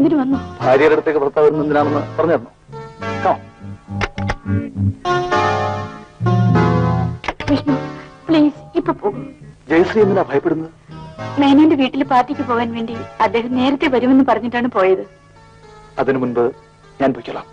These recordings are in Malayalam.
എന്തിനു വന്നു? ഭാര്യയുടെ അടുത്തേക്ക് ഭർത്താവ് എന്തിനാണെന്ന് പറഞ്ഞു തരണം. വിഷ്ണു പ്ലീസ് ഇപ്പൊ പോകും. ജയശ്രീ എന്തിനാ ഭയപ്പെടുന്നത്? മേനോന്റെ വീട്ടിൽ പാർട്ടിക്ക് പോകാൻ വേണ്ടി അദ്ദേഹം നേരത്തെ വരുമെന്ന് പറഞ്ഞിട്ടാണ് പോയത്. അതിനു മുൻപ് ഞാൻ പൊയ്ക്കൊള്ളാം.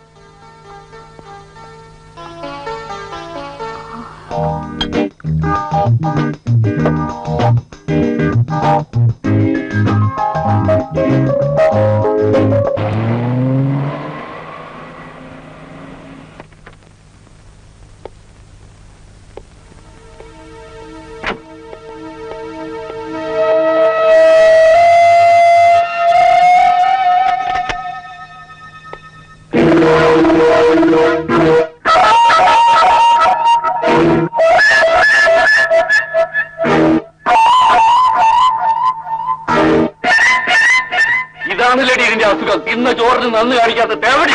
ഇതാണല്ലേടി ഇതിന്റെ അസുഖം. ഇന്ന് ചോറിന് നന്ന് കാണിക്കാത്ത ദേവടി.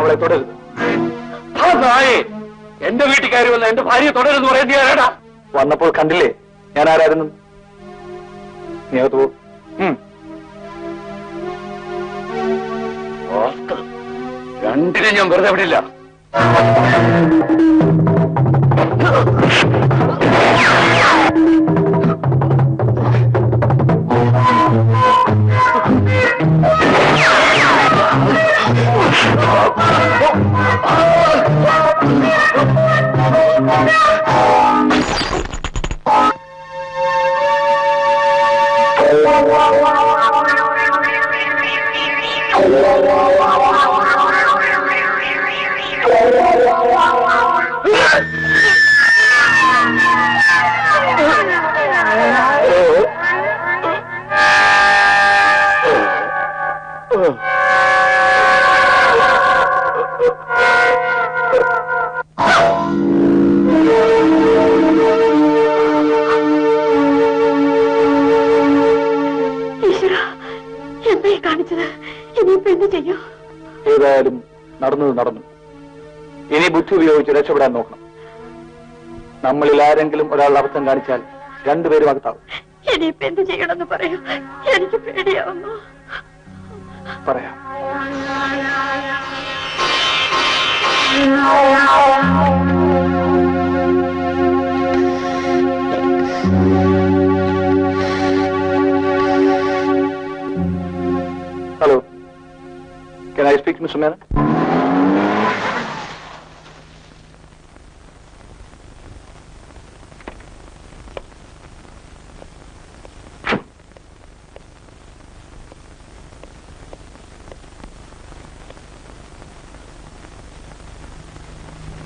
അവളെ തുടരുത്. എന്റെ വീട്ടിൽ കയറി വന്ന എന്റെ ഭാര്യയെ തുടരുന്ന് പറയുന്നത് ആരാടാ? വന്നപ്പോൾ കണ്ടില്ലേ ഞാൻ ആരായിരുന്നു? നീ അകത്ത് പോ. രണ്ടിനെ ഞാൻ വെറുതെ വിടില്ല. ഏതായാലും നടന്നത് നടന്നു. ഇനി ബുദ്ധി ഉപയോഗിച്ച് രക്ഷപ്പെടാൻ നോക്കണം. നമ്മളിൽ ആരെങ്കിലും ഒരാൾ അബദ്ധം കാണിച്ചാൽ രണ്ടുപേരും അകത്താവും. ഇനിയിപ്പോ എന്ത് ചെയ്യണമെന്ന് പറയൂ. എനിക്ക് പേടിയാവുന്നു. പറയാം. Hello, can I speak to Mr. Menon?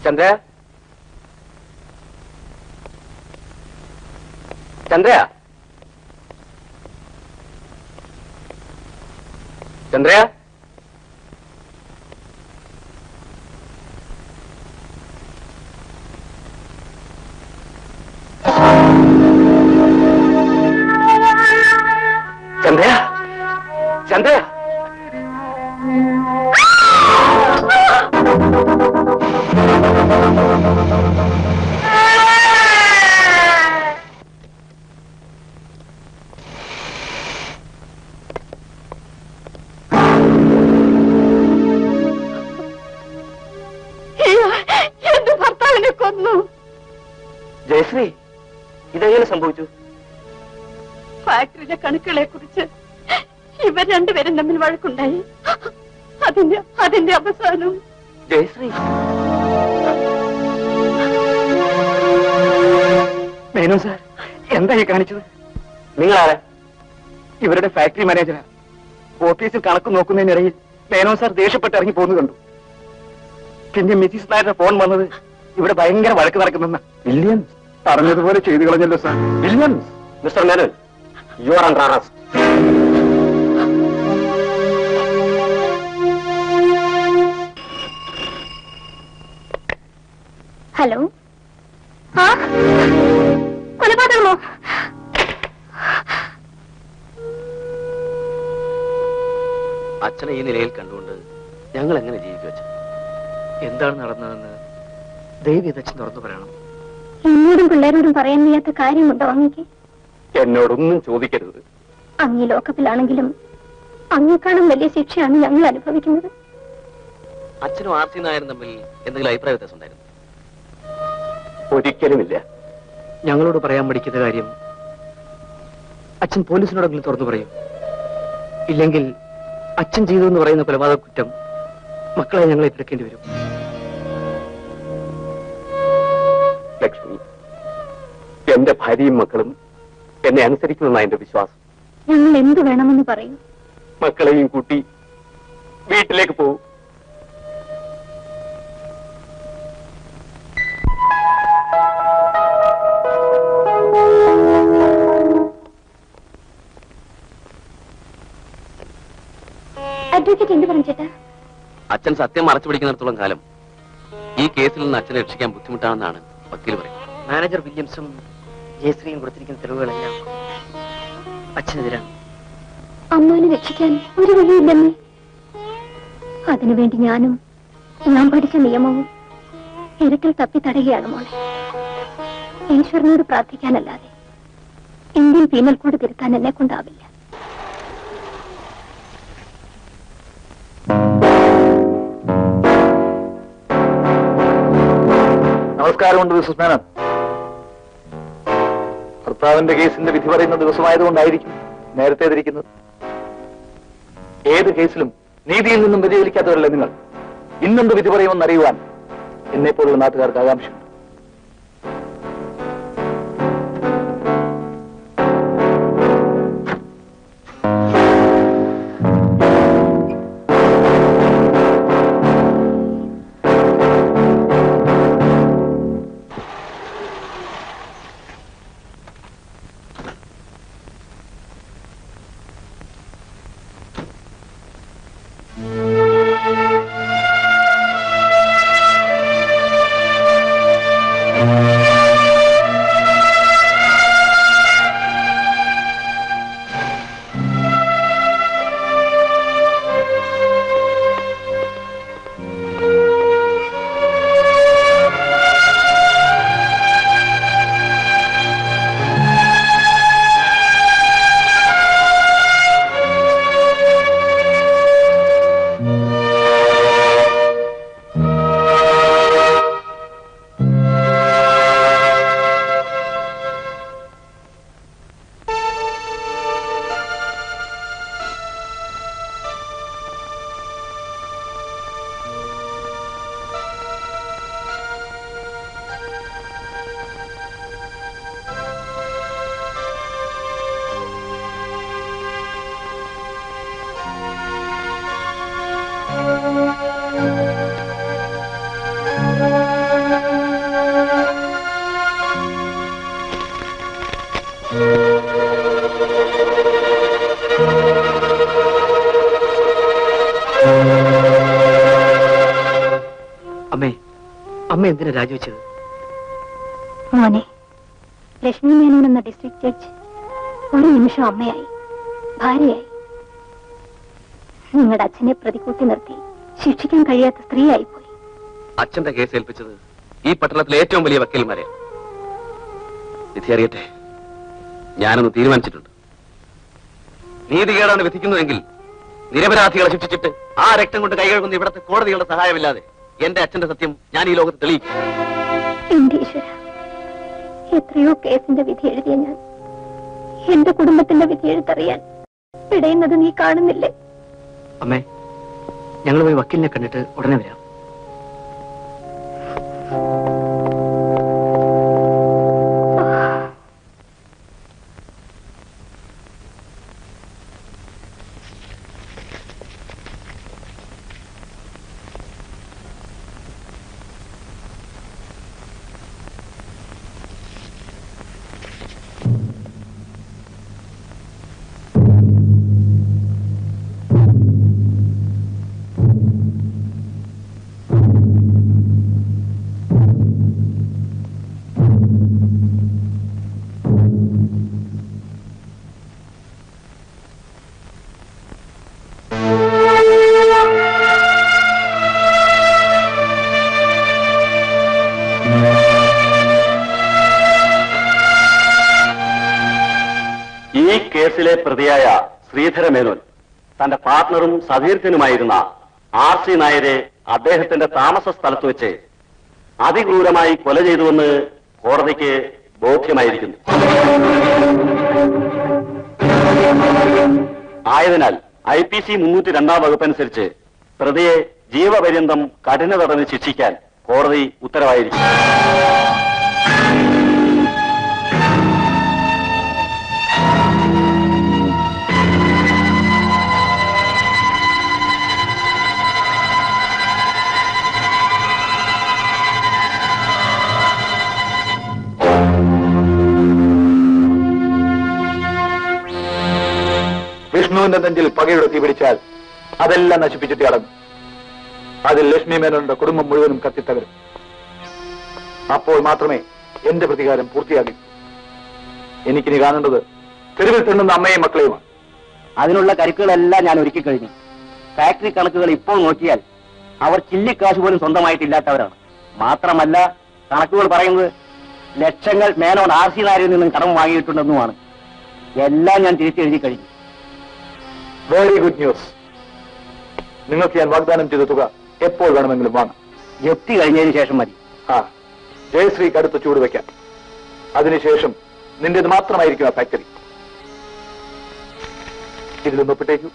Chandra, Chandra, Chandra, Chandra, Chandra, എന്റെ ഭർത്താവിനെ കൊന്നു. ജയശ്രീ, ഇതെങ്ങനെ സംഭവിച്ചു? ഫാക്ടറിയിലെ കണക്കുകളെ കുറിച്ച് ഇവർ രണ്ടുപേരും തമ്മിൽ വഴക്കുണ്ടായി. അതിന്റെ അവസാനം. ജയശ്രീ, മേനോൻ സാർ, എന്താ ഈ കാണിച്ചത്? നിങ്ങളാരെ? ഇവരുടെ ഫാക്ടറി മാനേജരാ. ഓഫീസിൽ കണക്ക് നോക്കുന്നതിനിടയിൽ മേനോൻ സാർ ദേഷ്യപ്പെട്ട് ഇറങ്ങി പോകുന്നു കണ്ടു. പിന്നെ മിസിസ് നായരുടെ ഫോൺ വന്നത് ഇവിടെ ഭയങ്കര വഴക്ക് നടക്കുന്നെന്ന. വില്യംസ് പറഞ്ഞതുപോലെ ചെയ്തു കളഞ്ഞല്ലോ sir. Williams, mister Menon, you are under arrest. Hello, കൊലപാതകമോ? അച്ഛനെ ഈ നിലയിൽ കണ്ടുകൊണ്ട് ഞങ്ങൾ എങ്ങനെ ജീവിക്കും? അച്ഛൻ, എന്താണ് നടന്നതെന്ന് ദയവ് അച്ഛൻ തുറന്നു പറയണം. എന്നോടും പിള്ളേരോടും പറയാൻ വയ്യാത്ത കാര്യമുണ്ടോ അങ്ങക്ക്? എന്നോടൊന്നും ചോദിക്കരുത്. അങ്ങ് ലോക്കപ്പിലാണെങ്കിലും അങ്ങേക്കാളും വലിയ ശിക്ഷയാണ് ഞങ്ങൾ അനുഭവിക്കുന്നത്. അച്ഛനും ആർ സി നായരും തമ്മിൽ എന്തെങ്കിലും അഭിപ്രായ വ്യത്യാസം ഉണ്ടായിരുന്നു? ഒരിക്കലുമില്ല. ഞങ്ങളോട് പറയാൻ പഠിക്കുന്ന കാര്യം അച്ഛൻ പോലീസിനോടെങ്കിലും തുറന്നു പറയും. ഇല്ലെങ്കിൽ അച്ഛൻ ചെയ്തു എന്ന് പറയുന്ന കൊലപാതക കുറ്റം മക്കളെ ഞങ്ങൾ ഏറ്റെടുക്കേണ്ടി വരും. ലക്ഷ്മി, എന്റെ ഭാര്യയും മക്കളും എന്നെ അനുസരിക്കുമെന്നാണ് എന്റെ വിശ്വാസം. ഞങ്ങൾ എന്തു വേണമെന്ന് പറയൂ. മക്കളെയും കൂട്ടി വീട്ടിലേക്ക് പോകും. അഡ്വക്കേറ്റ് എന്ത് പറഞ്ഞു ചേട്ടാ? അച്ഛൻ സത്യം മറച്ചു പിടിക്കുന്നിടത്തോളം കാലം ഈ കേസിൽ നിന്ന് അച്ഛനെ രക്ഷിക്കാൻ ബുദ്ധിമുട്ടാണെന്നാണ് വക്കീൽ പറയുന്നത്. മാനേജർ വില്യംസും ജയശ്രീയും കൊടുത്തിരിക്കുന്ന തെളിവുകളെല്ലാം അച്ഛനെതിരാണ്. അമ്മാനെ രക്ഷിക്കാൻ ഒരു വഴിയില്ലെന്നേ. അതിനുവേണ്ടി ഞാൻ പഠിച്ച നിയമവും ഇരക്കൽ തപ്പി തടയുകയാണ് മോളെ. ഈശ്വരനോട് പ്രാർത്ഥിക്കാനല്ലാതെ ഇന്ത്യൻ പീനൽ കോഡ് തിരുത്താൻ എന്നെ കൊണ്ടാവില്ല. നമസ്കാരമുണ്ട് മിസ്സസ് മേനോൻ. ഭർത്താവിന്റെ കേസിന്റെ വിധി പറയുന്ന ദിവസമായതുകൊണ്ടായിരിക്കും നേരത്തെ തിരിക്കുന്നത്. ഏത് കേസിലും നീതിയിൽ നിന്നും വ്യതിചലിക്കാത്തവരല്ലേ നിങ്ങൾ. ഇന്നെന്ത് വിധി പറയുമെന്ന് അറിയുവാൻ എന്നെപ്പോലുള്ള നാട്ടുകാർക്ക് ആകാംക്ഷ. അമ്മ എന്തിനാ രാജിവെച്ചത്? മോനെ, ലക്ഷ്മി മേനോൻ എന്ന ഡിസ്ട്രിക്ട് ജഡ്ജ് ഒരു നിമിഷം അമ്മയായി, ഭാര്യയായി. നിങ്ങളുടെ അച്ഛനെ പ്രതികൂട്ടി നിർത്തി ശിക്ഷിക്കാൻ കഴിയാത്ത സ്ത്രീയായിപ്പോയി. അച്ഛന്റെ കേസ് ഏൽപ്പിച്ചത് ഈ പട്ടണത്തിലെ ഏറ്റവും വലിയ വക്കീൽമാരെ. വിധി അറിയട്ടെ. ഞാനൊന്ന് തീരുമാനിച്ചിട്ടുണ്ട്. നീതികേടാണ് വിധിക്കുന്നതെങ്കിൽ നിരപരാധികളെ ശിക്ഷിച്ചിട്ട് ആ രക്തം കൊണ്ട് കൈകഴുകുന്ന ഇവിടത്തെ കോടതികളുടെ സഹായമില്ലാതെ എന്റെ അച്ഛന്റെ സത്യം ഞാൻ ഈ ലോകത്ത് തെളിയിക്കും. എന്റെ ഈശ്വര, എത്രയോ കേസിന്റെ വിധി എഴുതിയ ഞാൻ എന്റെ കുടുംബത്തിന്റെ വിധി എഴുത്തറിയാൻ ഇടയുന്നത് നീ കാണുന്നില്ലേ? അമ്മേ, ഞങ്ങൾ പോയി വക്കീലിനെ കണ്ടിട്ട് ഉടനെ വരാം. പ്രതിയായ ശ്രീധര മേനോൻ തന്റെ പാർട്ണറും സതീർത്ഥനുമായിരുന്ന R.C. നായരെ അദ്ദേഹത്തിന്റെ താമസ സ്ഥലത്ത് വെച്ച് അതിക്രൂരമായി കൊല ചെയ്തുവെന്ന് കോടതിക്ക് ബോധ്യമായിരിക്കുന്നു. ആയതിനാൽ IPC 302 വകുപ്പനുസരിച്ച് പ്രതിയെ ജീവപര്യന്തം കഠിന തടവിന് ശിക്ഷിക്കാൻ കോടതി ഉത്തരവായിരിക്കും. വിഷ്ണുവിന്റെ നെഞ്ചിൽ പകയുടെ തീ പിടിച്ചാൽ അതെല്ലാം നശിപ്പിച്ചിട്ട് അടങ്ങും. അതിൽ ലക്ഷ്മി മേനോന്റെ കുടുംബം മുഴുവനും കത്തിത്തകരും. അപ്പോൾ മാത്രമേ എന്റെ പ്രതികാരം പൂർത്തിയാകൂ. എനിക്കിനി കാണേണ്ടത് തെരുവിൽ തിന്നുന്ന അമ്മയും മക്കളെയുമാണ്. അതിനുള്ള കരുക്കുകളെല്ലാം ഞാൻ ഒരുക്കി കഴിഞ്ഞു. ഫാക്ടറി കണക്കുകൾ ഇപ്പോൾ നോക്കിയാൽ അവർ ചില്ലിക്കാശ് പോലും സ്വന്തമായിട്ടില്ലാത്തവരാണ്. മാത്രമല്ല, കണക്കുകൾ പറയുന്നത് ലക്ഷങ്ങൾ മേനോൻ R.C. നായരിൽ നിന്നും കടം വാങ്ങിയിട്ടുണ്ടെന്നുമാണ്. എല്ലാം ഞാൻ തിരിച്ചെഴുതി കഴിഞ്ഞു. Very good news. നിങ്ങൾക്ക് ഞാൻ വാഗ്ദാനം ചെയ്ത തുക എപ്പോൾ വേണമെങ്കിലും വാങ്ങാം. ജപ്തി കഴിഞ്ഞതിന് ശേഷം മതി. ജയശ്രീക്ക് അടുത്ത് ചൂട് വെക്കാം. അതിനുശേഷം നിന്റേത് മാത്രമായിരിക്കും ആ ഫാക്ടറി. ഇതിലൊന്ന് ഒപ്പിട്ടേക്കൂ.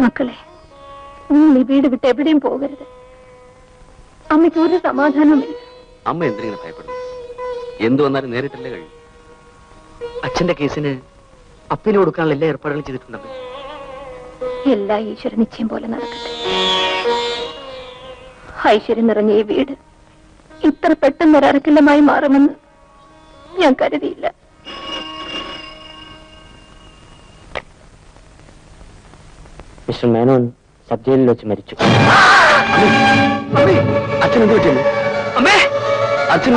മക്കളെ, നിങ്ങൾ ഈ വീട് വിട്ട് എവിടെയും പോകരുത്. അമ്മയ്ക്ക് ഒരു സമാധാനവുമില്ല. അമ്മ എന്തിനാണ് ഭയപ്പെടുന്നത്? എന്തു വന്നാലും നേരിട്ടല്ലേ കഴിയും. അച്ഛന്റെ കേസിന് അപ്പീൽ കൊടുക്കാനുള്ള എല്ലാ ഏർപ്പാടുകളും ചെയ്തിട്ടുണ്ടമ്മേ. എല്ലാ ഈശ്വര നിശ്ചയം പോലെ നടക്കട്ടെ. ഐശ്വര്യം നിറഞ്ഞ ഈ വീട് ഇത്ര പെട്ടെന്ന് ഒരക്കില്ലമായി മാറുമെന്ന് ഞാൻ കരുതിയില്ല. മിസ്റ്റർ മേനോൻ സബ് ജയിലിൽ വെച്ച് മരിച്ചു. അച്ഛൻ എന്ത് പറ്റുന്നു? അച്ഛൻ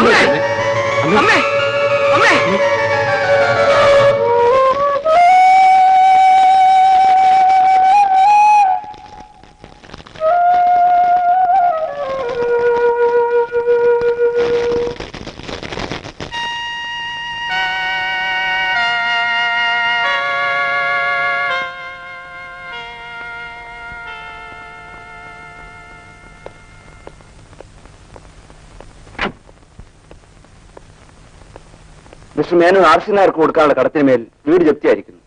മിസ്റ്റർ മേനോൻ R.C. നായർക്ക് കൊടുക്കാനുള്ള കടത്തിന് മേൽ വീട് ജപ്തിയായിരിക്കുന്നു.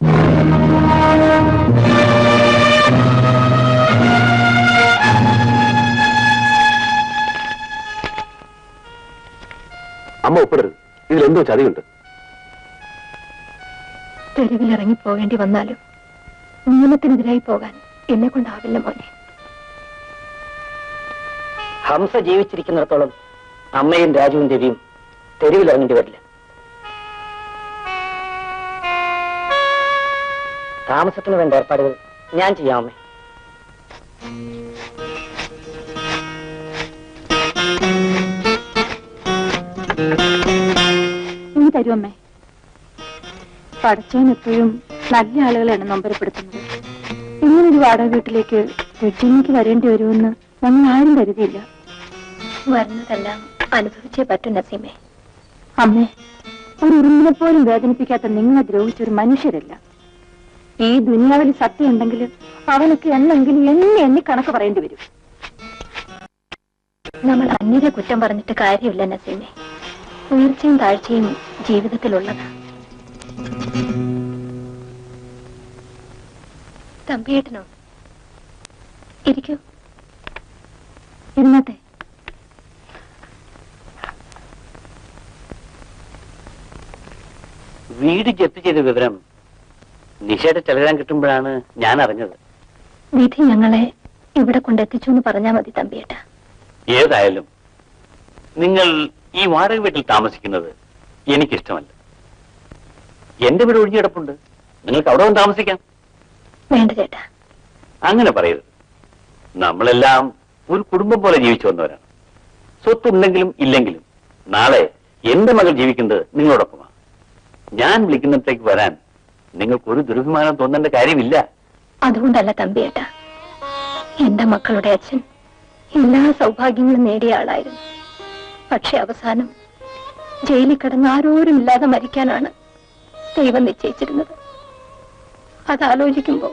അമ്മ ഒപ്പിടരുത്. ഇതിലെന്തോ ചതിയുണ്ട്. തെരുവിലിറങ്ങി പോകേണ്ടി വന്നാലും നിയമത്തിനെതിരായി പോകാൻ എന്നെ കൊണ്ടാവില്ല മോനെ. ഹംസ ജീവിച്ചിരിക്കുന്നിടത്തോളം അമ്മയും രാജുവും രവിയും തെരുവിലിറങ്ങേണ്ടി വരില്ല. താമസത്തിന് വേണ്ട ഏർപ്പാടുകൾ ഞാൻ ചെയ്യാമേ. നീ തരുമമ്മേ. പഠിച്ചവൻ എപ്പോഴും നല്ല ആളുകളാണ് നൊമ്പരപ്പെടുത്തുന്നത്. ഇങ്ങനൊരു വാടക വീട്ടിലേക്ക് വെച്ചിലേക്ക് വരേണ്ടി വരുമെന്ന് ഞങ്ങൾ ആരും കരുതിയില്ല. വരുന്നതെല്ലാം അനുഭവിച്ചേ പറ്റൂ നസീമേ. അമ്മേ, ഒരു ഉറുമ്പിനെ പോലും വേദനിപ്പിക്കാത്ത നിങ്ങളെ ദ്രോഹിച്ചൊരു മനുഷ്യരല്ല. ഈ ദുനിയാവിൽ സത്യം ഉണ്ടെങ്കിൽ അവനൊക്കെ എന്നെങ്കിലും എണ്ണി കണക്ക് പറയേണ്ടി വരും. നമ്മൾ അന്യരെ കുറ്റം പറഞ്ഞിട്ട് കാര്യമില്ല നസീമേ. ഉയർച്ചയും താഴ്ചയും ജീവിതത്തിലുള്ളതാ. തമ്പിയേട്ടനോ? ഇരിക്കൂ. ഇരുന്നട്ടെ. വീട് ജപ്തി ചെയ്ത വിവരം നിഷയുടെ ടെലഗ്രാം കിട്ടുമ്പോഴാണ് ഞാൻ അറിഞ്ഞത്. വിധി ഞങ്ങളെ ഇവിടെ കൊണ്ടെത്തിച്ചു എന്ന് പറഞ്ഞാൽ മതി തമ്പിയേട്ട. ഏതായാലും നിങ്ങൾ ഈ വാടക വീട്ടിൽ താമസിക്കുന്നത് എനിക്കിഷ്ടമല്ല. എന്റെ വീട് ഒഴിഞ്ഞിടപ്പുണ്ട്. നിങ്ങൾക്ക് അവിടെ വന്ന് താമസിക്കാം. വേണ്ട ചേട്ടാ, അങ്ങനെ പറയരുത്. നമ്മളെല്ലാം ഒരു കുടുംബം പോലെ ജീവിച്ചു വന്നവരാണ്. സ്വത്തുണ്ടെങ്കിലും ഇല്ലെങ്കിലും നാളെ എന്റെ മകൾ ജീവിക്കുന്നത് നിങ്ങളോടൊപ്പമാണ്. ഞാൻ വിളിക്കുന്നിടത്തേക്ക് വരാൻ നിങ്ങൾക്കൊരു ദുരഭിമാനം തോന്നേണ്ട കാര്യമില്ല. അതുകൊണ്ടല്ല തമ്പിയേട്ട, എന്റെ മക്കളുടെ അച്ഛൻ എല്ലാ സൗഭാഗ്യങ്ങളും നേടിയ ആളായിരുന്നു. പക്ഷെ അവസാനം ജയിലിൽ കിടന്ന് ആരോരും ഇല്ലാതെ മരിക്കാനാണ് ദൈവം നിശ്ചയിച്ചിരുന്നത്. അതാലോചിക്കുമ്പോ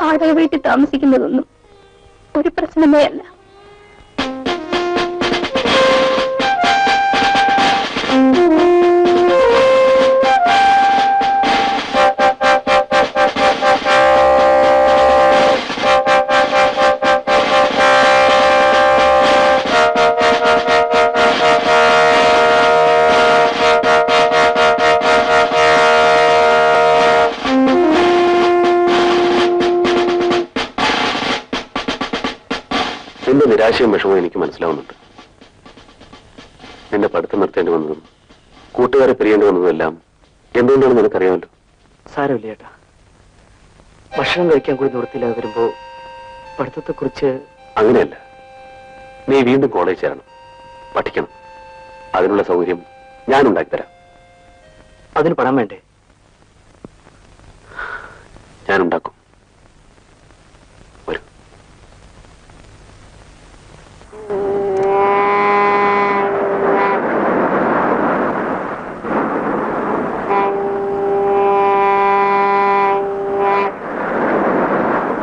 വാടക വീട്ടിൽ താമസിക്കുന്നതൊന്നും ഒരു പ്രശ്നമേ അല്ല. നിന്റെ നിരാശയും വിഷമവും എനിക്ക് മനസ്സിലാവുന്നുണ്ട്. നിന്റെ പഠിത്തം നിർത്തേണ്ടി വന്നതും കൂട്ടുകാരെ പിരിയേണ്ടി വന്നതും എല്ലാം എന്തുകൊണ്ടാണെന്ന് നിനക്കറിയാമല്ലോ. സാരമില്ല ചേട്ടാ, ഭക്ഷണം കഴിക്കാൻ കൂടി നിർത്തില്ലാതെ വരുമ്പോ പഠിത്തത്തെക്കുറിച്ച്. അങ്ങനെയല്ല, നീ വീണ്ടും കോളേജ് ചേരണം, പഠിക്കണം. അതിനുള്ള സൗകര്യം ഞാൻ ഉണ്ടാക്കിത്തരാം. അതിന് പണം വേണ്ടേ? ഞാൻ ഉണ്ടാക്കും.